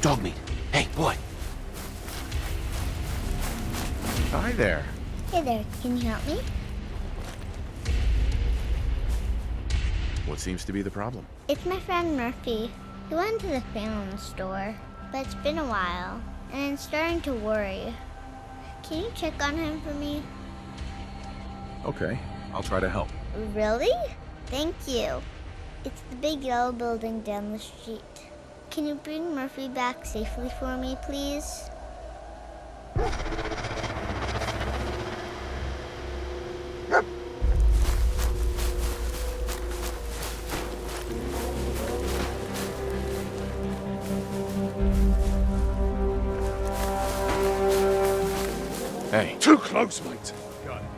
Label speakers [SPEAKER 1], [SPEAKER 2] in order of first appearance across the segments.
[SPEAKER 1] Dog meat. Hey, boy.
[SPEAKER 2] Hi there.
[SPEAKER 3] Hey there, can you help me?
[SPEAKER 2] What seems to be the problem?
[SPEAKER 3] It's my friend Murphy. He went to the family store, but it's been a while, and I'm starting to worry. Can you check on him for me?
[SPEAKER 2] Okay, I'll try to help.
[SPEAKER 3] Really? Thank you. It's the big yellow building down the street. Can you bring Murphy back safely for me, please?
[SPEAKER 2] Hey.
[SPEAKER 1] Too close, mate.
[SPEAKER 2] Got it.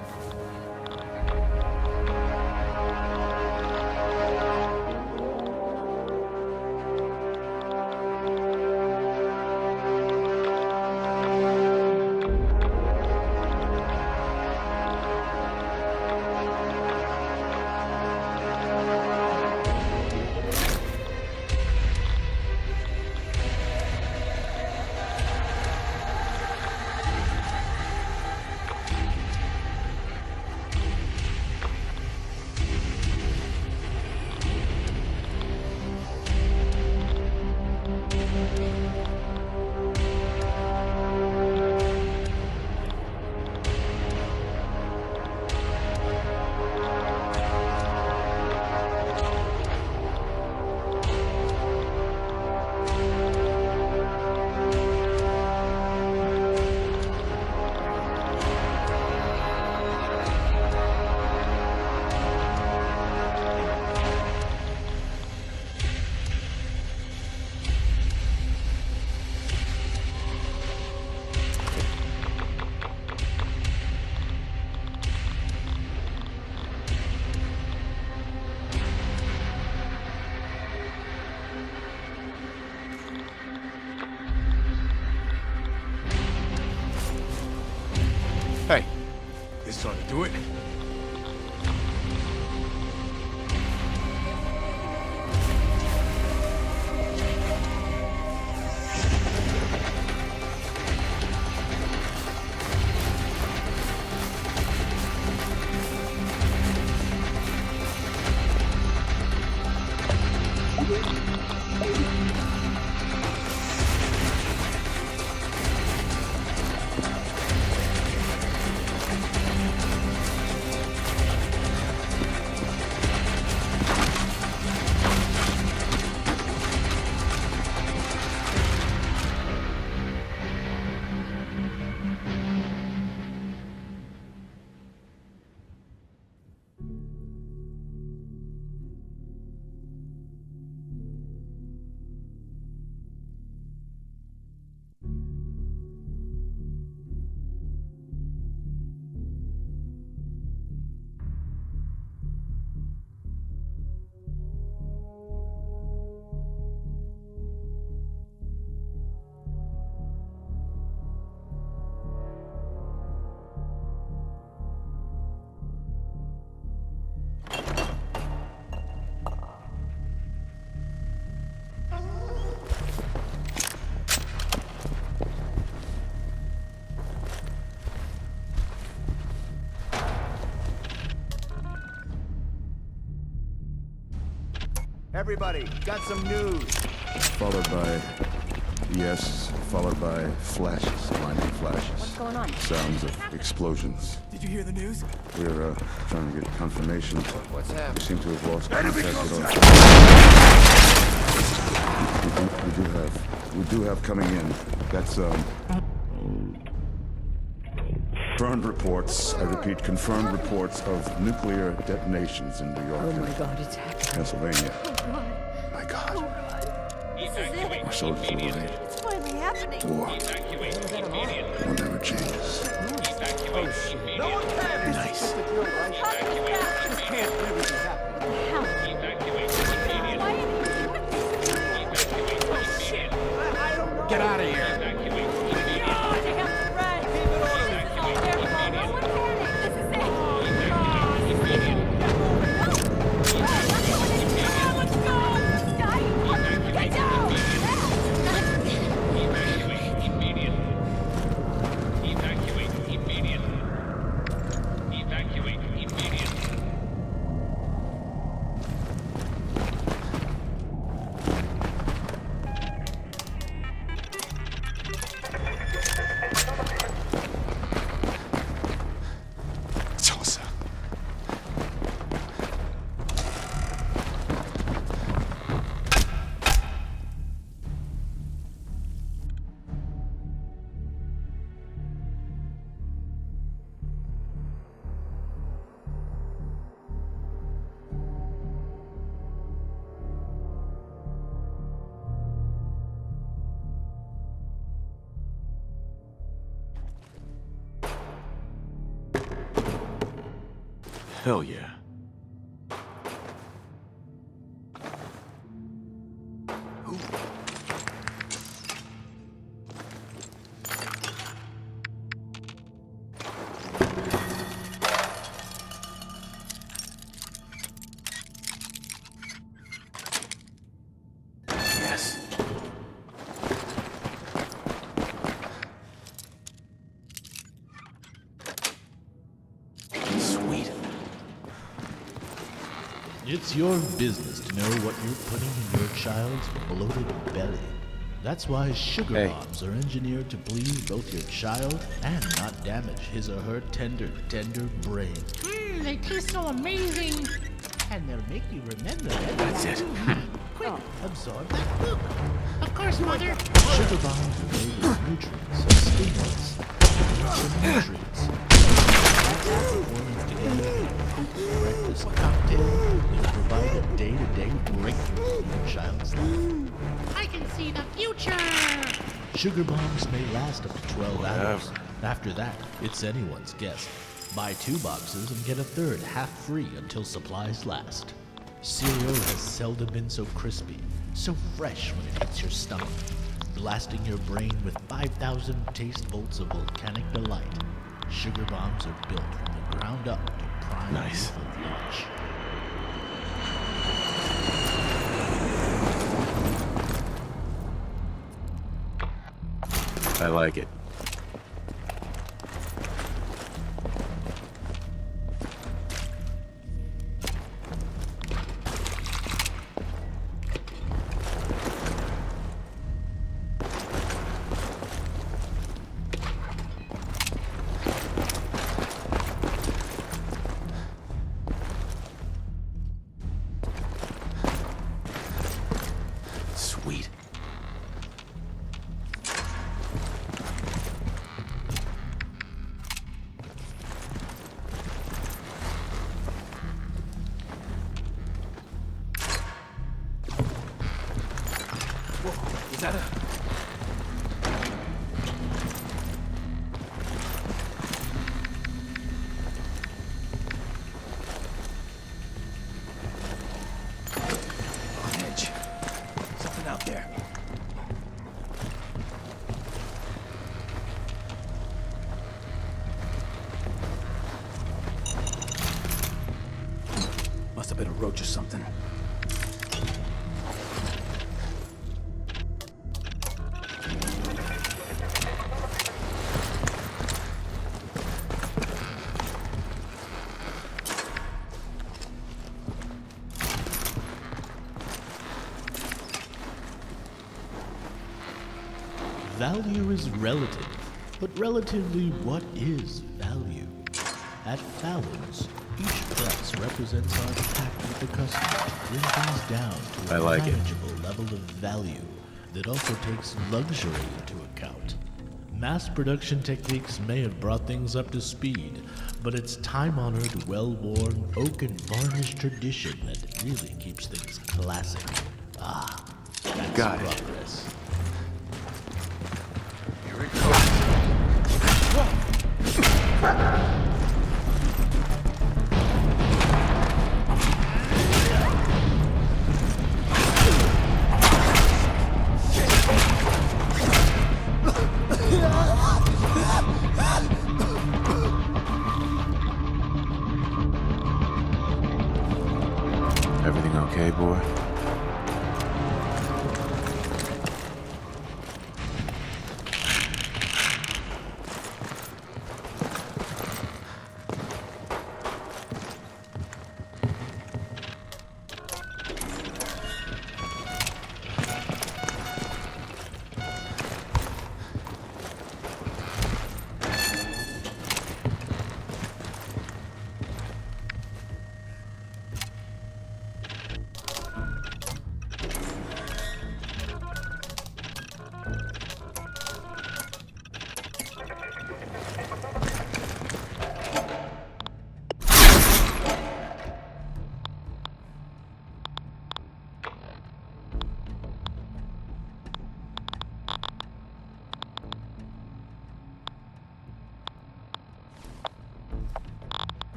[SPEAKER 2] Hey, this ought to do it.
[SPEAKER 4] Everybody, got some news.
[SPEAKER 5] Followed by yes, followed by flashes, blinding flashes.
[SPEAKER 6] What's going on?
[SPEAKER 5] Sounds of explosions.
[SPEAKER 4] Did you hear the news?
[SPEAKER 5] We're trying to get confirmation.
[SPEAKER 4] What's
[SPEAKER 5] We
[SPEAKER 4] happening?
[SPEAKER 5] seem to have lost
[SPEAKER 1] Enemy
[SPEAKER 5] contact with
[SPEAKER 1] contact!
[SPEAKER 5] we do have coming in. That's confirmed reports. I repeat, confirmed reports of nuclear detonations in New York
[SPEAKER 6] Oh
[SPEAKER 5] and
[SPEAKER 6] my God, it's happening.
[SPEAKER 5] Pennsylvania.
[SPEAKER 6] Oh God.
[SPEAKER 5] My God,
[SPEAKER 6] Oh God. This is it.
[SPEAKER 5] our soldiers will remain.
[SPEAKER 6] It's finally happening.
[SPEAKER 5] War. It never changes.
[SPEAKER 4] No one can.
[SPEAKER 5] Nice.
[SPEAKER 4] The drill, right? This can't really be happening.
[SPEAKER 6] Hell. Why are you doing this? Oh shit.
[SPEAKER 4] I don't know.
[SPEAKER 1] Get out of here!
[SPEAKER 6] God, they have to run. This is all their fault. No one panic. This is it. Oh, this is it. Let's go. Get down.
[SPEAKER 2] Hell yeah. Yes. Sweet.
[SPEAKER 7] It's your business to know what you're putting in your child's bloated belly. That's why sugar
[SPEAKER 2] Hey.
[SPEAKER 7] bombs are engineered to please both your child and not damage his or her tender brain.
[SPEAKER 8] They taste so amazing. And they'll make you remember it.
[SPEAKER 2] That's it.
[SPEAKER 7] Quick, absorb that poop.
[SPEAKER 8] Of course, Mother.
[SPEAKER 7] Sugar bombs are made with nutrients and stimulants. Some nutrients. Performance together, potent breakfast cocktail will provide a day-to-day breakthrough in your child's life.
[SPEAKER 8] I can see the future.
[SPEAKER 7] Sugar bombs may last up to 12 hours.
[SPEAKER 2] Whatever.
[SPEAKER 7] After that, it's anyone's guess. Buy 2 boxes and get a third half free until supplies last. Cereal has seldom been so crispy, so fresh when it hits your stomach, blasting your brain with 5,000 taste volts of volcanic delight. Sugar bombs are built from the ground up to prime
[SPEAKER 2] Nice.
[SPEAKER 7] you for launch.
[SPEAKER 2] I like it. Sweet. Whoa, is that a... On edge. Something out there. Must have been a roach or something.
[SPEAKER 7] Value is relative, but relatively, what is value? At Fallon's, each price represents our pact with the customer to bring things down to
[SPEAKER 2] I
[SPEAKER 7] a
[SPEAKER 2] like it.
[SPEAKER 7] manageable level of value that also takes luxury into account. Mass production techniques may have brought things up to speed, but it's time-honored, well-worn, oak and varnish tradition that really keeps things classic. Ah, that's
[SPEAKER 2] Got it.
[SPEAKER 7] progress.
[SPEAKER 2] Here it goes. Everything okay, boy?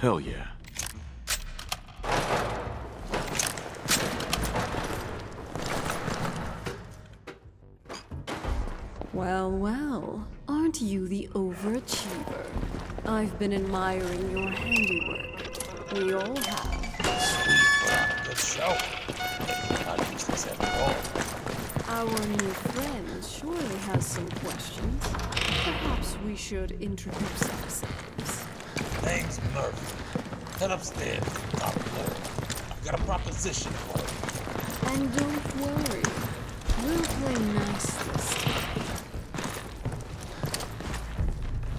[SPEAKER 2] Hell yeah.
[SPEAKER 9] Well, well, aren't you the overachiever? I've been admiring your handiwork. We all have.
[SPEAKER 1] Good show. Not useless after all.
[SPEAKER 9] Our new friend surely has some questions. Perhaps we should introduce ourselves.
[SPEAKER 1] Name's Murphy. Head upstairs, top floor. I've got a proposition for you.
[SPEAKER 9] And don't worry, we'll play nice this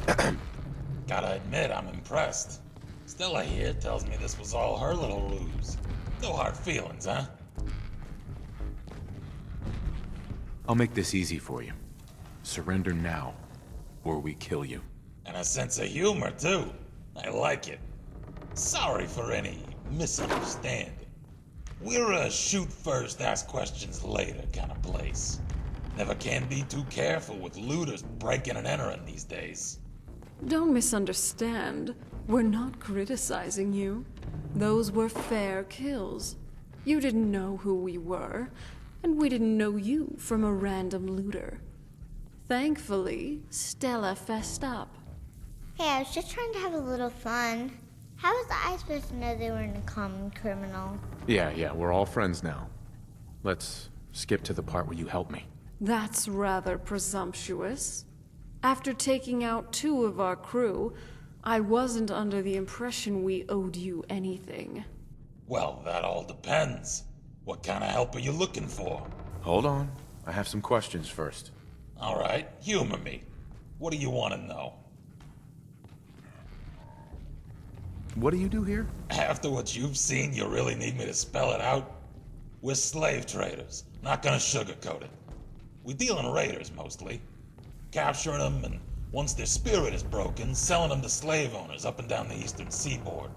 [SPEAKER 9] time.
[SPEAKER 1] Gotta admit, I'm impressed. Stella here tells me this was all her little ruse. No hard feelings, huh?
[SPEAKER 2] I'll make this easy for you. Surrender now, or we kill you.
[SPEAKER 1] And a sense of humor, too. I like it. Sorry for any misunderstanding. We're a shoot first, ask questions later kind of place. Never can be too careful with looters breaking and entering these days.
[SPEAKER 9] Don't misunderstand. We're not criticizing you. Those were fair kills. You didn't know who we were, and we didn't know you from a random looter. Thankfully, Stella fessed up.
[SPEAKER 3] Hey, I was just trying to have a little fun. How was I supposed to know they weren't a common criminal?
[SPEAKER 2] Yeah, we're all friends now. Let's skip to the part where you help me.
[SPEAKER 9] That's rather presumptuous. After taking out 2 of our crew, I wasn't under the impression we owed you anything.
[SPEAKER 1] Well, that all depends. What kind of help are you looking for?
[SPEAKER 2] Hold on. I have some questions first.
[SPEAKER 1] All right, humor me. What do you want to know?
[SPEAKER 2] What do you do here?
[SPEAKER 1] After what you've seen, you really need me to spell it out? We're slave traders. Not gonna sugarcoat it. We deal in raiders, mostly. Capturing them, and once their spirit is broken, selling them to slave owners up and down the eastern seaboard.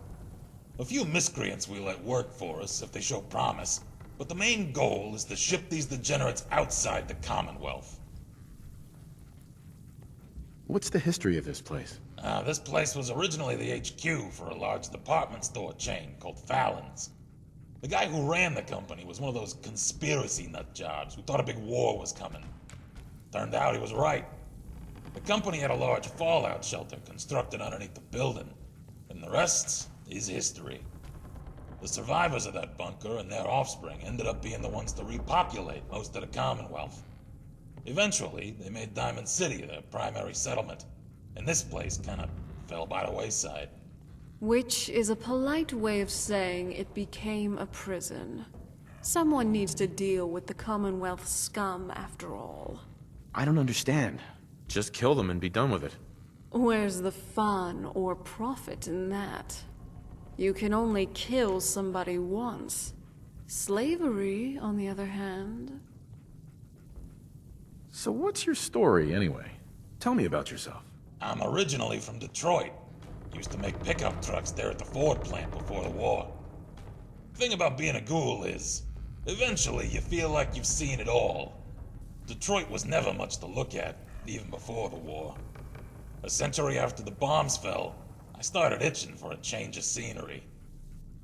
[SPEAKER 1] A few miscreants we let work for us if they show promise, but the main goal is to ship these degenerates outside the Commonwealth.
[SPEAKER 2] What's the history of this place?
[SPEAKER 1] This place was originally the HQ for a large department store chain called Fallon's. The guy who ran the company was one of those conspiracy nut jobs who thought a big war was coming. Turned out he was right. The company had a large fallout shelter constructed underneath the building, and the rest is history. The survivors of that bunker and their offspring ended up being the ones to repopulate most of the Commonwealth. Eventually, they made Diamond City their primary settlement, and this place kind of fell by the wayside.
[SPEAKER 9] Which is a polite way of saying it became a prison. Someone needs to deal with the Commonwealth scum, after all.
[SPEAKER 2] I don't understand. Just kill them and be done with it.
[SPEAKER 9] Where's the fun or profit in that? You can only kill somebody once. Slavery, on the other hand...
[SPEAKER 2] So what's your story, anyway? Tell me about yourself.
[SPEAKER 1] I'm originally from Detroit. Used to make pickup trucks there at the Ford plant before the war. Thing about being a ghoul is, eventually you feel like you've seen it all. Detroit was never much to look at, even before the war. A century after the bombs fell, I started itching for a change of scenery.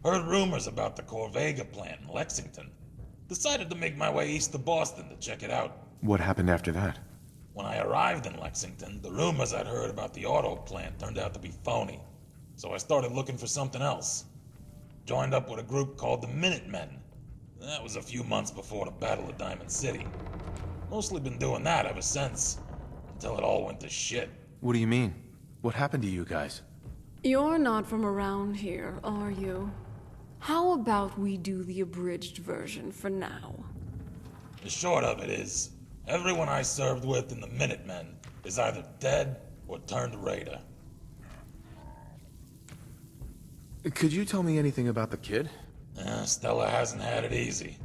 [SPEAKER 1] Heard rumors about the Corvega plant in Lexington. Decided to make my way east to Boston to check it out.
[SPEAKER 2] What happened after that?
[SPEAKER 1] When I arrived in Lexington, the rumors I'd heard about the auto plant turned out to be phony. So I started looking for something else. Joined up with a group called the Minutemen. That was a few months before the Battle of Diamond City. Mostly been doing that ever since, until it all went to shit.
[SPEAKER 2] What do you mean? What happened to you guys?
[SPEAKER 9] You're not from around here, are you? How about we do the abridged version for now?
[SPEAKER 1] The short of it is, everyone I served with in the Minutemen is either dead or turned raider.
[SPEAKER 2] Could you tell me anything about the kid?
[SPEAKER 1] Stella hasn't had it easy.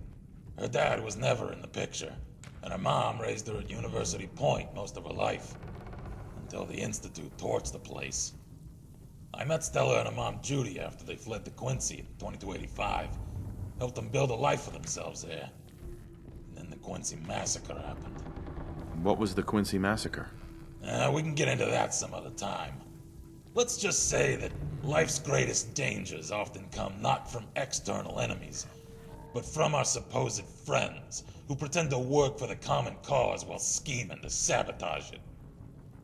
[SPEAKER 1] Her dad was never in the picture, and her mom raised her at University Point most of her life, until the Institute torched the place. I met Stella and her mom Judy after they fled to Quincy in 2285. Helped them build a life for themselves there. And then the Quincy Massacre happened.
[SPEAKER 2] What was the Quincy Massacre?
[SPEAKER 1] We can get into that some other time. Let's just say that life's greatest dangers often come not from external enemies, but from our supposed friends who pretend to work for the common cause while scheming to sabotage it.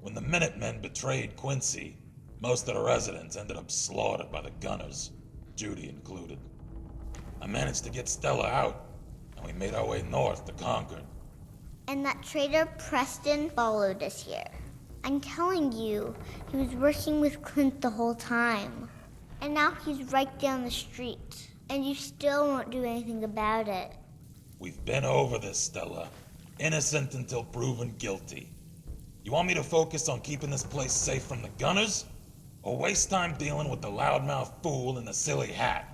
[SPEAKER 1] When the Minutemen betrayed Quincy, most of the residents ended up slaughtered by the gunners, Judy included. I managed to get Stella out, and we made our way north to Concord.
[SPEAKER 3] And that traitor Preston followed us here. I'm telling you, he was working with Clint the whole time. And now he's right down the street. And you still won't do anything about it.
[SPEAKER 1] We've been over this, Stella. Innocent until proven guilty. You want me to focus on keeping this place safe from the gunners? Or waste time dealing with the loudmouth fool in the silly hat?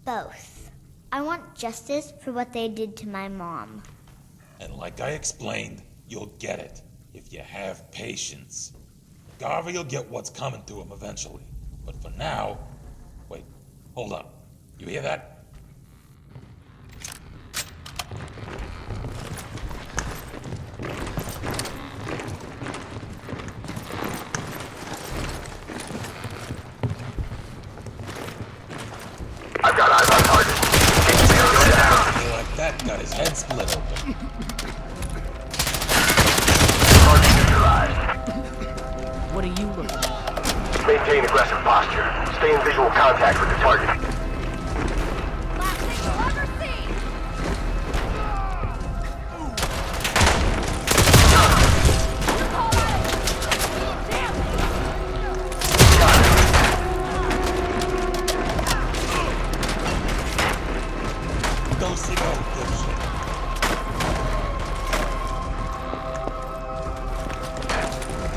[SPEAKER 3] Both. I want justice for what they did to my mom.
[SPEAKER 1] And like I explained, you'll get it, if you have patience. Garvey will get what's coming to him eventually. But for now... Wait, hold up. You hear that?
[SPEAKER 4] I've got eyes on target.
[SPEAKER 1] Somebody like that got his head split open.
[SPEAKER 4] Target neutralized.
[SPEAKER 8] What are you looking at?
[SPEAKER 4] Maintain aggressive posture. Stay in visual contact with the target.
[SPEAKER 6] Last thing you'll ever see!
[SPEAKER 1] Don't see no dipshit.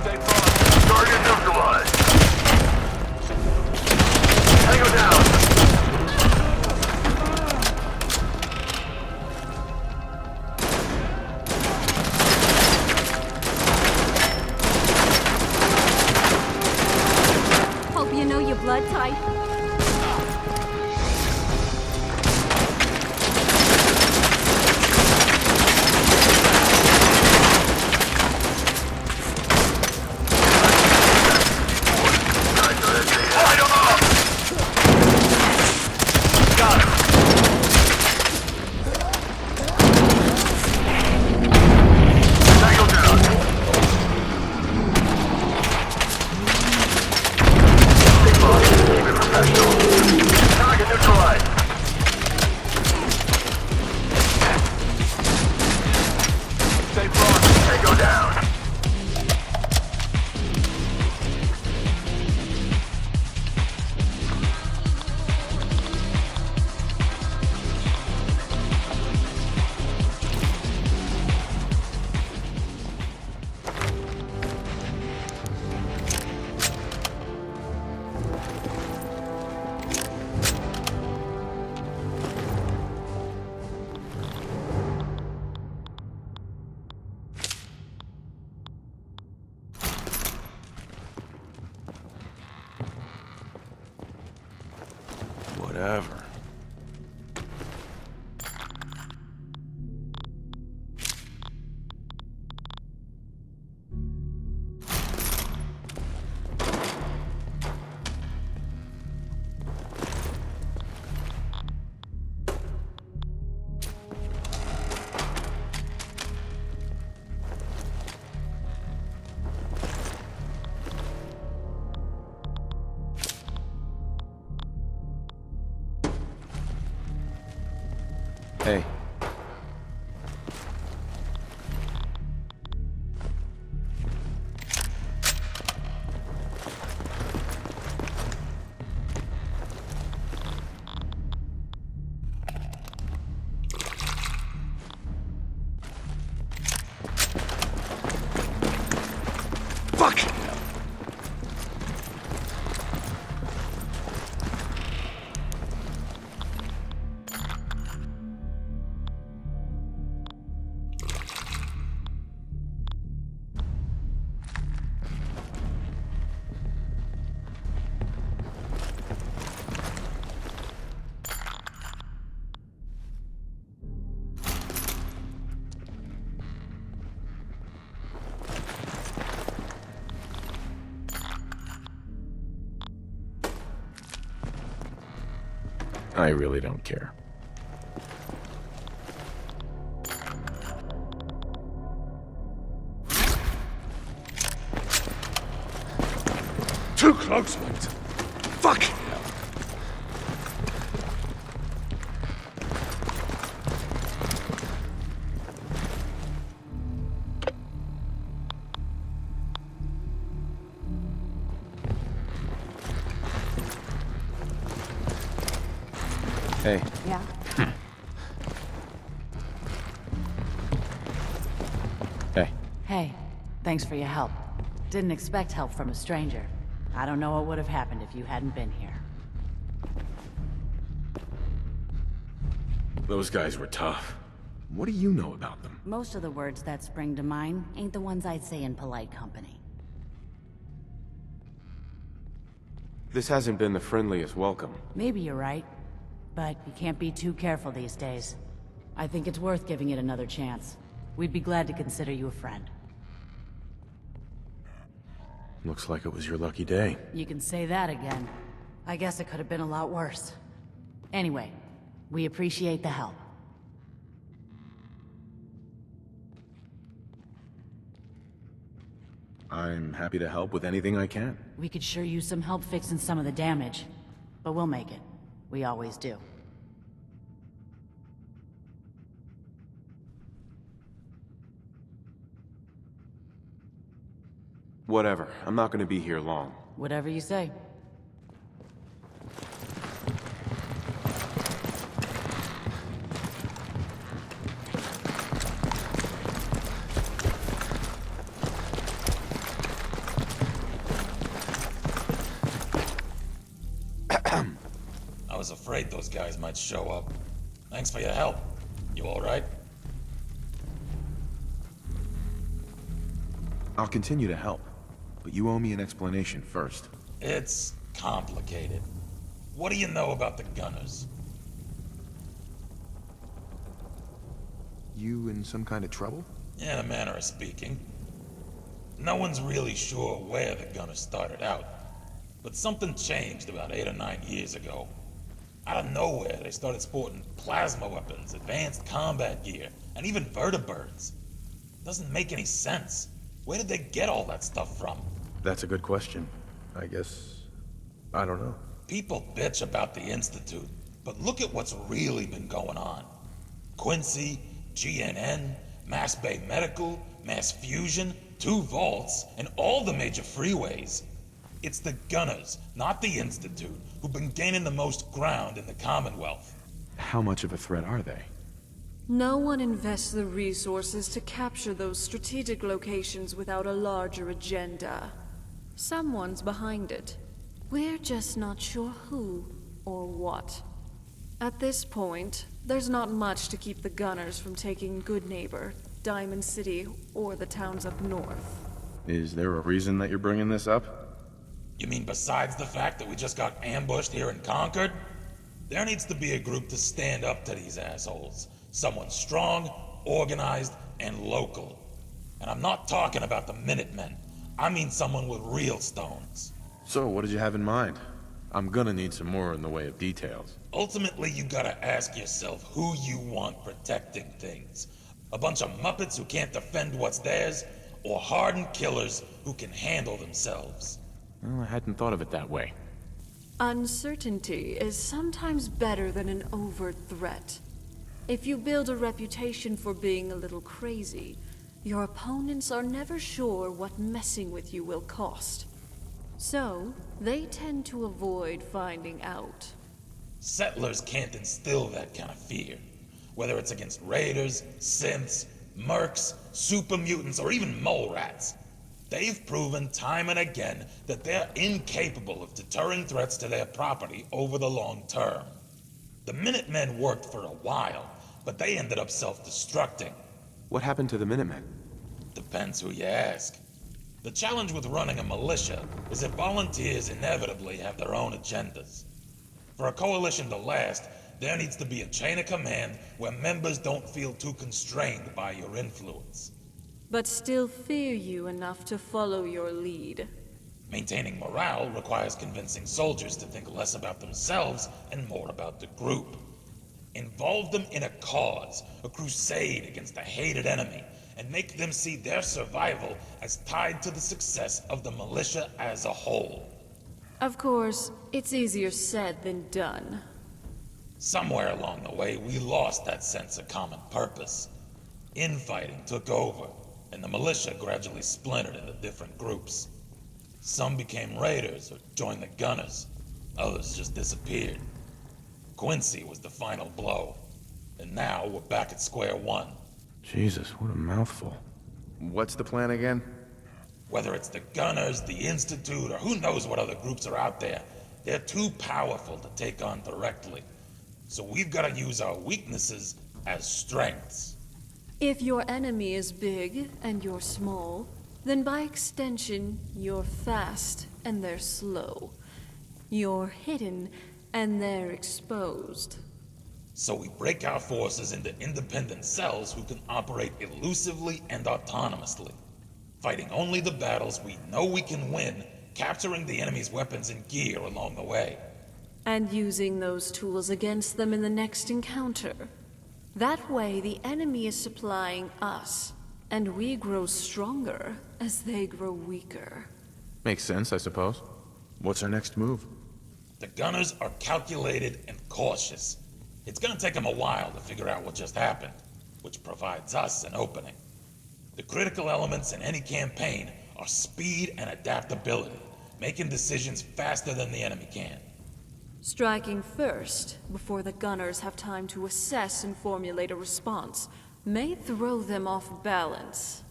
[SPEAKER 4] Stay focused. Target neutralized. Tango down.
[SPEAKER 9] Hope you know your blood type.
[SPEAKER 4] Light 'em up. Got him. Tango down. Stay focused. Keep it professional. Target neutralized. Stay focused. Tango down.
[SPEAKER 2] Whatever. Hey. Fuck! I really don't care.
[SPEAKER 5] Too close, mate. Fuck!
[SPEAKER 2] Hey.
[SPEAKER 10] Yeah?
[SPEAKER 2] Hey.
[SPEAKER 10] Hey, thanks for your help. Didn't expect help from a stranger. I don't know what would have happened if you hadn't been here.
[SPEAKER 2] Those guys were tough. What do you know about them?
[SPEAKER 10] Most of the words that spring to mind ain't the ones I'd say in polite company.
[SPEAKER 2] This hasn't been the friendliest welcome.
[SPEAKER 10] Maybe you're right, but you can't be too careful these days. I think it's worth giving it another chance. We'd be glad to consider you a friend.
[SPEAKER 2] Looks like it was your lucky day.
[SPEAKER 10] You can say that again. I guess it could have been a lot worse. Anyway, we appreciate the help.
[SPEAKER 2] I'm happy to help with anything I can.
[SPEAKER 10] We could sure use some help fixing some of the damage. But we'll make it. We always do.
[SPEAKER 2] Whatever. I'm not gonna be here long.
[SPEAKER 10] Whatever you say.
[SPEAKER 1] I was afraid those guys might show up. Thanks for your help. You alright?
[SPEAKER 2] I'll continue to help, but you owe me an explanation first.
[SPEAKER 1] It's complicated. What do you know about the Gunners?
[SPEAKER 2] You in some kind of trouble?
[SPEAKER 1] In a manner of speaking. No one's really sure where the Gunners started out, but something changed about 8 or 9 years ago. Out of nowhere, they started sporting plasma weapons, advanced combat gear, and even vertibirds. Doesn't make any sense. Where did they get all that stuff from?
[SPEAKER 2] That's a good question. I guess... I don't know.
[SPEAKER 1] People bitch about the Institute, but look at what's really been going on. Quincy, GNN, Mass Bay Medical, Mass Fusion, 2 vaults, and all the major freeways. It's the Gunners, not the Institute, who've been gaining the most ground in the Commonwealth.
[SPEAKER 2] How much of a threat are they?
[SPEAKER 9] No one invests the resources to capture those strategic locations without a larger agenda. Someone's behind it. We're just not sure who or what. At this point, there's not much to keep the Gunners from taking Good Neighbor, Diamond City, or the towns up north.
[SPEAKER 2] Is there a reason that you're bringing this up?
[SPEAKER 1] You mean besides the fact that we just got ambushed here in Concord? There needs to be a group to stand up to these assholes. Someone strong, organized, and local. And I'm not talking about the Minutemen. I mean someone with real stones.
[SPEAKER 2] So, what did you have in mind? I'm gonna need some more in the way of details.
[SPEAKER 1] Ultimately, you gotta ask yourself who you want protecting things. A bunch of Muppets who can't defend what's theirs, or hardened killers who can handle themselves.
[SPEAKER 2] Well, I hadn't thought of it that way.
[SPEAKER 9] Uncertainty is sometimes better than an overt threat. If you build a reputation for being a little crazy, your opponents are never sure what messing with you will cost. So, they tend to avoid finding out.
[SPEAKER 1] Settlers can't instill that kind of fear. Whether it's against raiders, synths, mercs, super mutants, or even mole rats. They've proven time and again that they're incapable of deterring threats to their property over the long term. The Minutemen worked for a while, but they ended up self-destructing.
[SPEAKER 2] What happened to the Minutemen?
[SPEAKER 1] Depends who you ask. The challenge with running a militia is that volunteers inevitably have their own agendas. For a coalition to last, there needs to be a chain of command where members don't feel too constrained by your influence.
[SPEAKER 9] But still fear you enough to follow your lead.
[SPEAKER 1] Maintaining morale requires convincing soldiers to think less about themselves and more about the group. Involve them in a cause, a crusade against a hated enemy, and make them see their survival as tied to the success of the militia as a whole.
[SPEAKER 9] Of course, it's easier said than done.
[SPEAKER 1] Somewhere along the way, we lost that sense of common purpose. Infighting took over, and the militia gradually splintered into different groups. Some became raiders or joined the gunners. Others just disappeared. Quincy was the final blow. And now we're back at square one.
[SPEAKER 2] Jesus, what a mouthful.
[SPEAKER 11] What's the plan again?
[SPEAKER 1] Whether it's the gunners, the Institute, or who knows what other groups are out there, they're too powerful to take on directly. So we've got to use our weaknesses as strengths.
[SPEAKER 9] If your enemy is big and you're small, then by extension, you're fast and they're slow. You're hidden and they're exposed.
[SPEAKER 1] So we break our forces into independent cells who can operate elusively and autonomously, fighting only the battles we know we can win, capturing the enemy's weapons and gear along the way.
[SPEAKER 9] And using those tools against them in the next encounter. That way, the enemy is supplying us, and we grow stronger as they grow weaker.
[SPEAKER 2] Makes sense, I suppose. What's our next move?
[SPEAKER 1] The gunners are calculated and cautious. It's gonna take them a while to figure out what just happened, which provides us an opening. The critical elements in any campaign are speed and adaptability, making decisions faster than the enemy can.
[SPEAKER 9] Striking first, before the gunners have time to assess and formulate a response, may throw them off balance.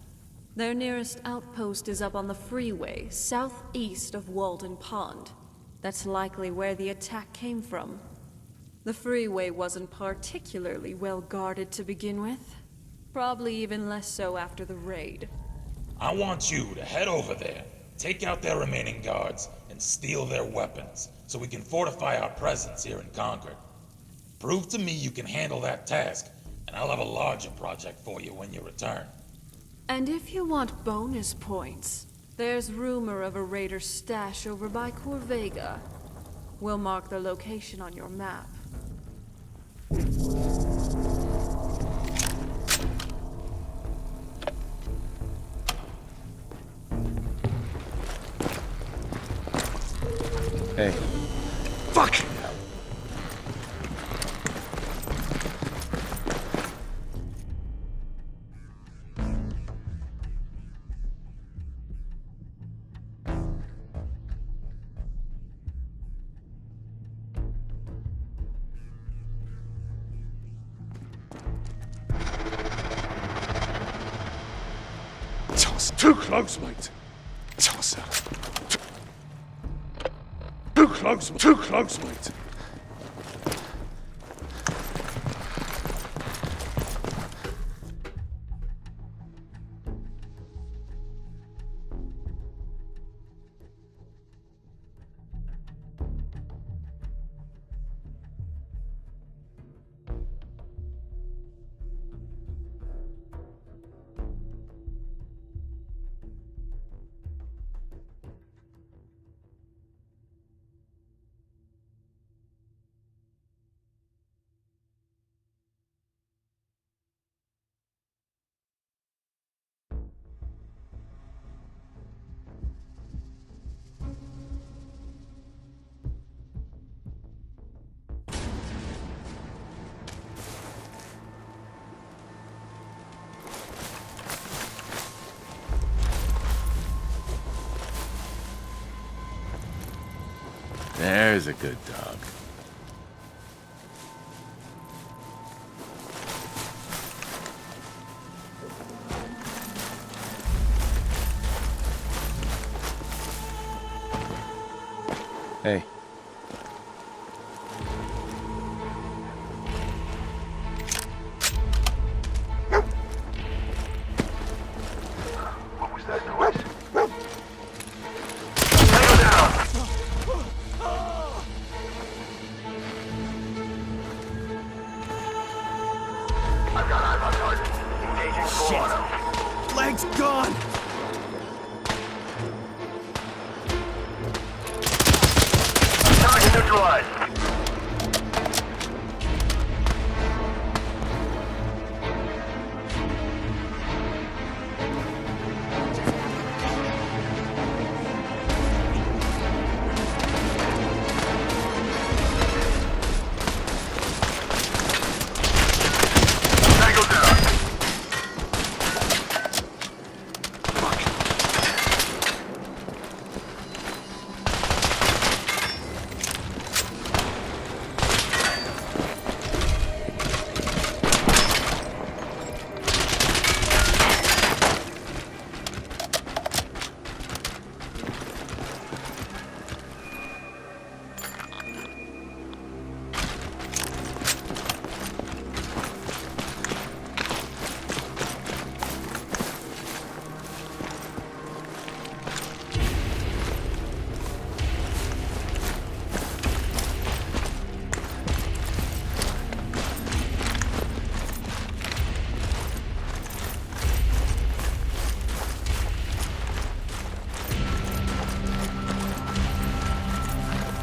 [SPEAKER 9] Their nearest outpost is up on the freeway, southeast of Walden Pond. That's likely where the attack came from. The freeway wasn't particularly well guarded to begin with. Probably even less so after the raid.
[SPEAKER 1] I want you to head over there, take out their remaining guards, and steal their weapons, so we can fortify our presence here in Concord. Prove to me you can handle that task, and I'll have a larger project for you when you return.
[SPEAKER 9] And if you want bonus points, there's rumor of a raider stash over by Corvega. We'll mark the location on your map.
[SPEAKER 2] Hey.
[SPEAKER 11] Fuck!
[SPEAKER 5] Toss. Too close, mate. Toss out. Too close, mate.
[SPEAKER 2] There's a good dog. Hey.
[SPEAKER 4] What was that noise? I've got eyes on target. Engaging full auto.
[SPEAKER 11] Leg's gone!
[SPEAKER 4] neutralized. Tango down.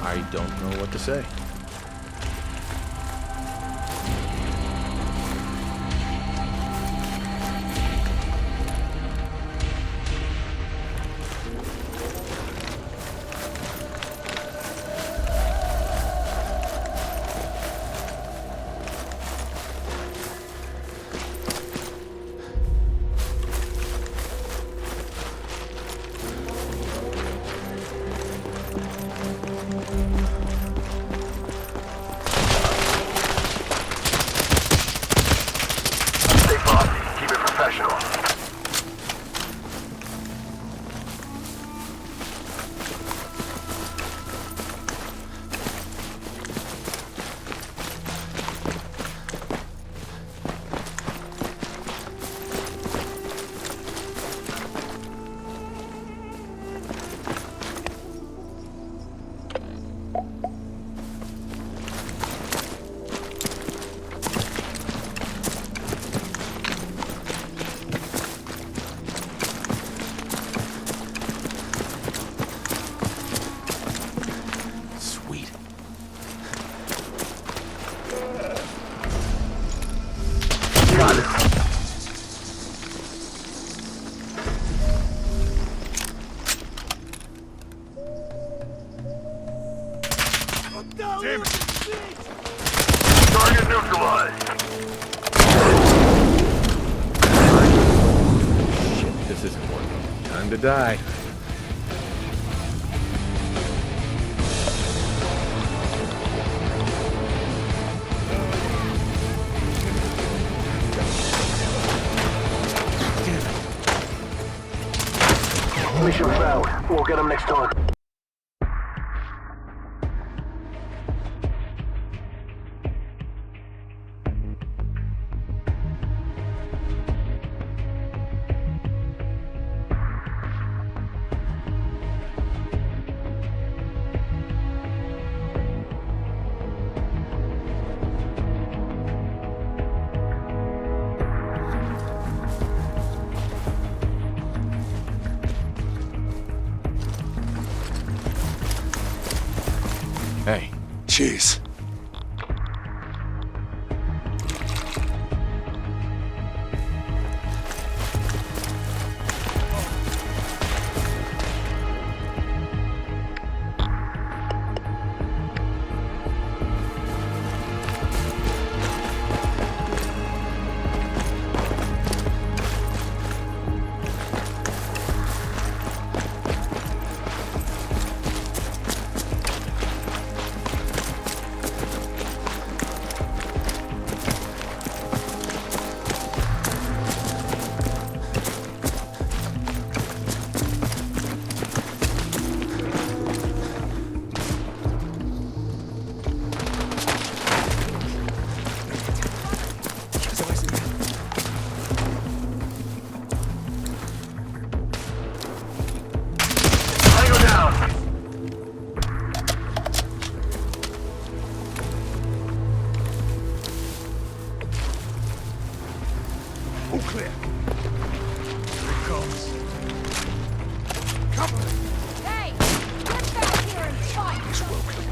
[SPEAKER 11] I don't know what to say. Stay bossy. Keep it professional.
[SPEAKER 2] Sweet.
[SPEAKER 4] Got it. Target neutralized.
[SPEAKER 11] Shit, this isn't working. Time to die.
[SPEAKER 4] Mission failed. We'll get them next time.
[SPEAKER 2] Hey,
[SPEAKER 5] Jeez.
[SPEAKER 4] Tango down.
[SPEAKER 5] All clear. Here it comes. Cover.
[SPEAKER 6] Hey, get back here and fight!
[SPEAKER 5] Is welcome.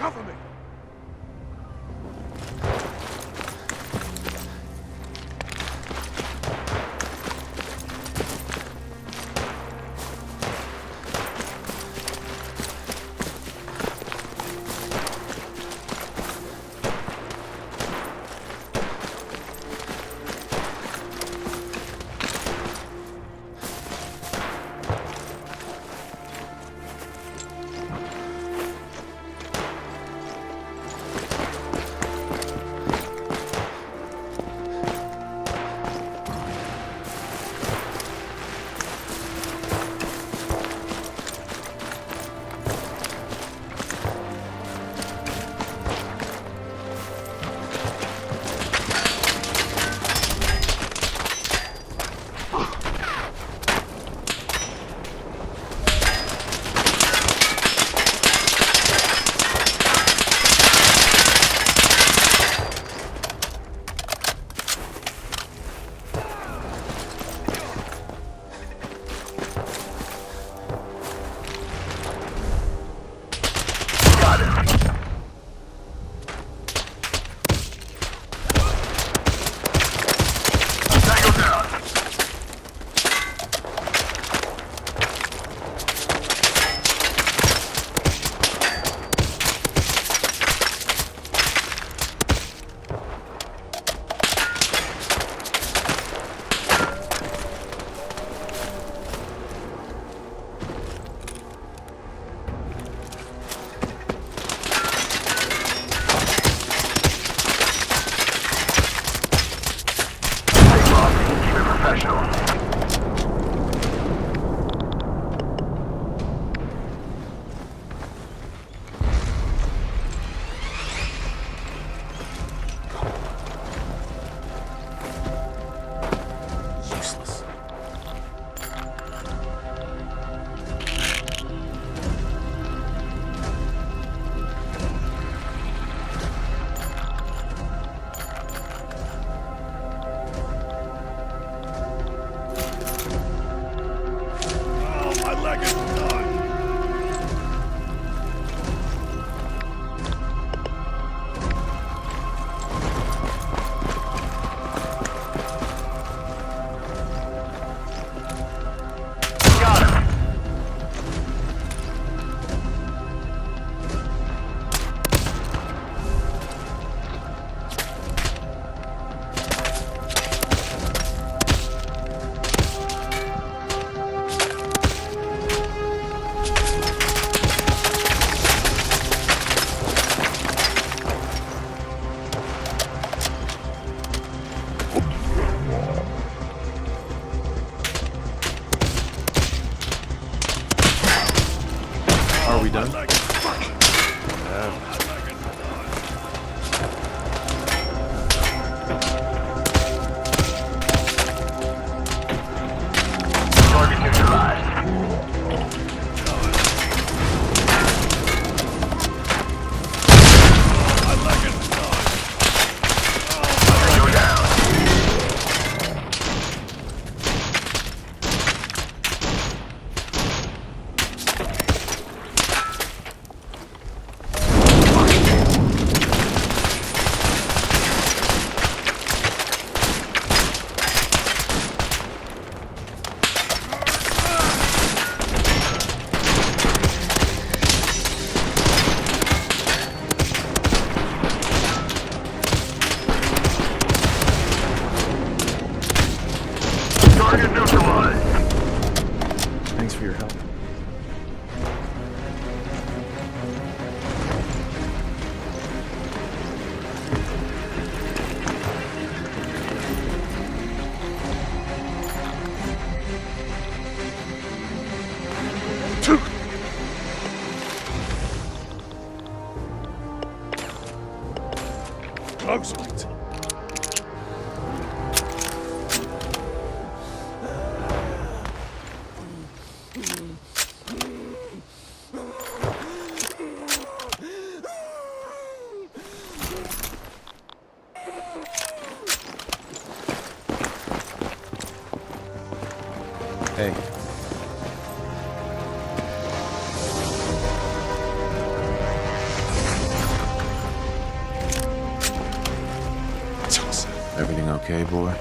[SPEAKER 5] Cover me!
[SPEAKER 12] Excellent.
[SPEAKER 2] Hey. Everything okay, boy?